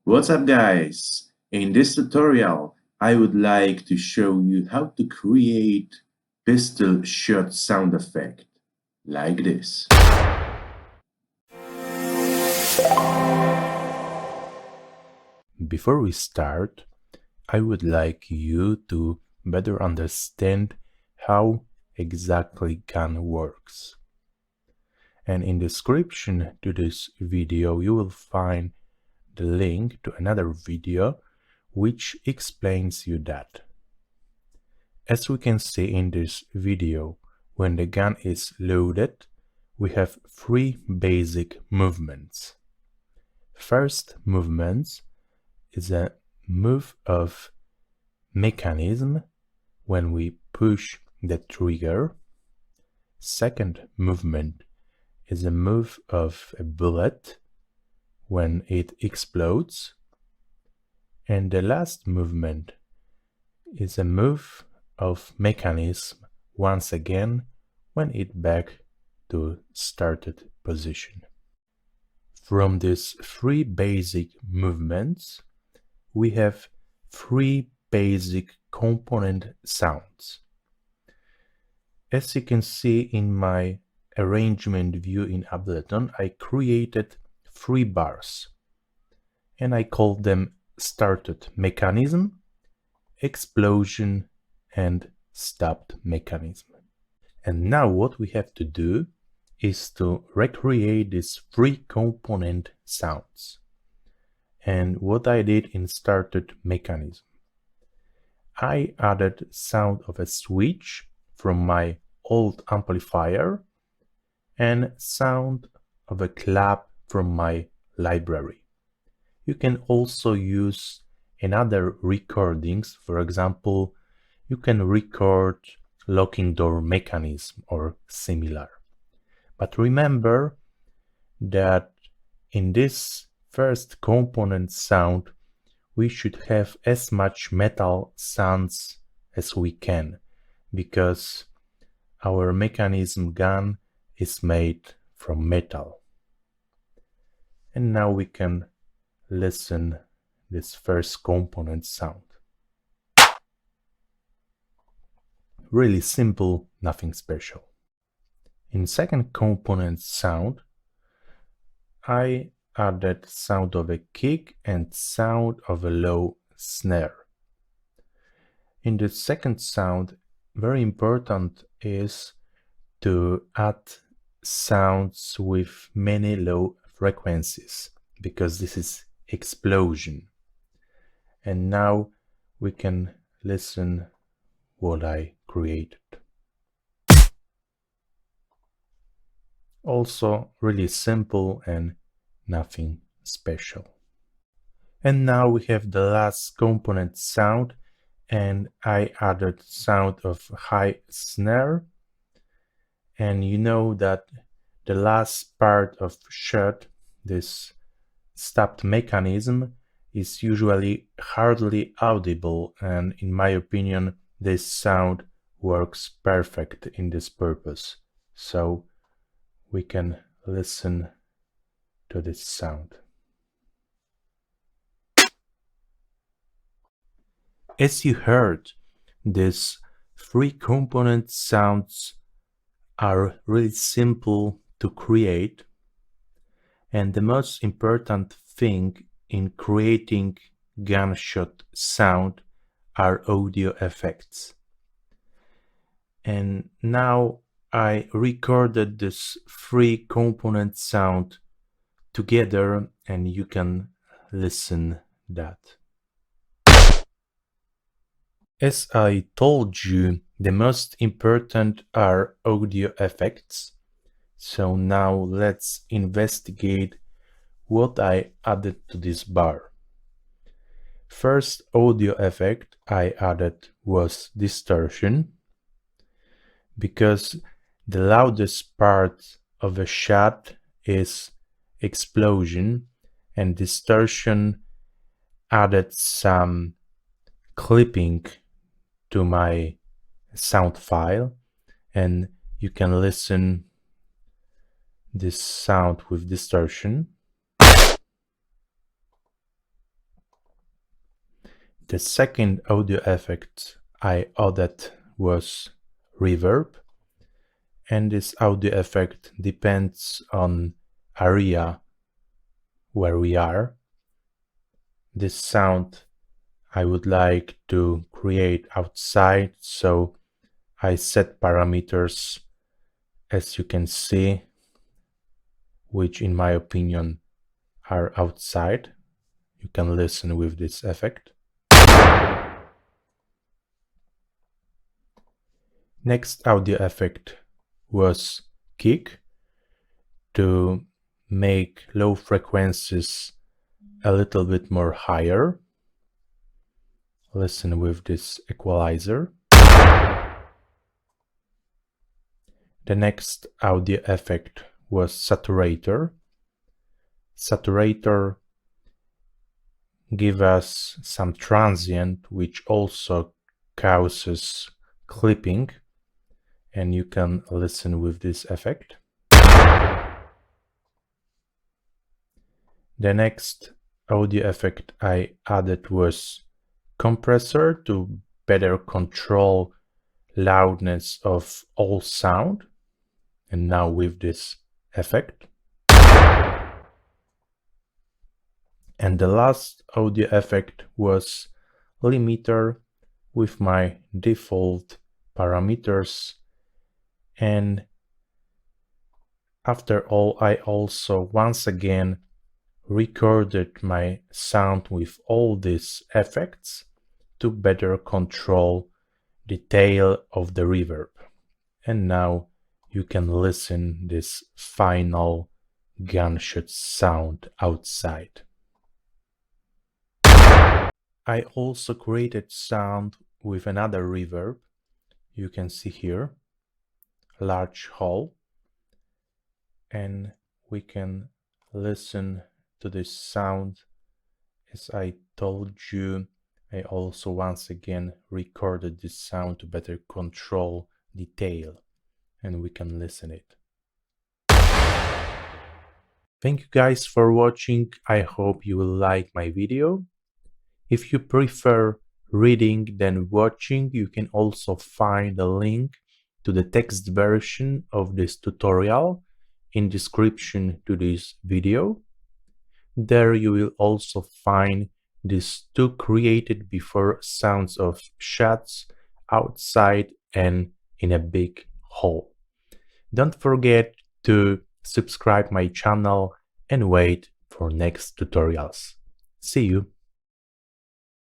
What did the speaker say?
What's up guys? In this tutorial, I would like to show you how to create pistol shot sound effect like this. Before we start, I would like you to better understand how exactly gun works. And in the description to this video, you will find the link to another video which explains you that. As we can see in this video, when the gun is loaded, we have three basic movements. First movement is a move of mechanism when we push the trigger. Second movement is a move of a bullet when it explodes. And the last movement is a move of mechanism once again when it back to started position. From these three basic movements, we have three basic component sounds. As you can see in my arrangement view in Ableton, I created three bars and I called them started mechanism, explosion, and stopped mechanism. And now what we have to do is to recreate these three component sounds. And what I did in started mechanism, I added sound of a switch from my old amplifier and sound of a clap from my library. You can also use another recordings. For example, you can record locking door mechanism or similar. But remember that in this first component sound, we should have as much metal sounds as we can, because our mechanism gun is made from metal. And now we can listen this first component sound. Really simple, nothing special. In second component sound, I added sound of a kick and sound of a low snare. In the second sound, very important is to add sounds with many low frequencies, because this is explosion. And now we can listen what I created. Also really simple and nothing special. And now we have the last component sound, and I added sound of high snare. And you know that the last part of shot, this stopped mechanism, is usually hardly audible, and in my opinion this sound works perfect in this purpose. So we can listen to this sound. As you heard, these three component sounds are really simple to create, and the most important thing in creating gunshot sound are audio effects. And now I recorded this three component sound together, and you can listen that. As I told you, the most important are audio effects. So now let's investigate what I added to this bar. First audio effect I added was distortion, because the loudest part of a shot is explosion, and distortion added some clipping to my sound file, and you can listen this sound with distortion. The second audio effect I added was reverb, and this audio effect depends on area where we are. This sound I would like to create outside, so I set parameters, as you can see, which in my opinion are outside. You can listen with this effect. Next audio effect was kick, to make low frequencies a little bit more higher. Listen with this equalizer. The next audio effect was saturator. Saturator gives us some transient, which also causes clipping, and you can listen with this effect. The next audio effect I added was compressor, to better control loudness of all sound, and now with this effect. And the last audio effect was limiter with my default parameters. And after all, I also once again recorded my sound with all these effects to better control the tail of the reverb. And now you can listen this final gunshot sound outside. I also created sound with another reverb. You can see here, large hall, and we can listen to this sound. As I told you, I also once again recorded this sound to better control detail, and we can listen it. Thank you guys for watching. I hope you will like my video. If you prefer reading than watching, you can also find a link to the text version of this tutorial in description to this video. There you will also find these two created before sounds of shots outside and in a big hall. Don't forget to subscribe my channel and wait for next tutorials. See you!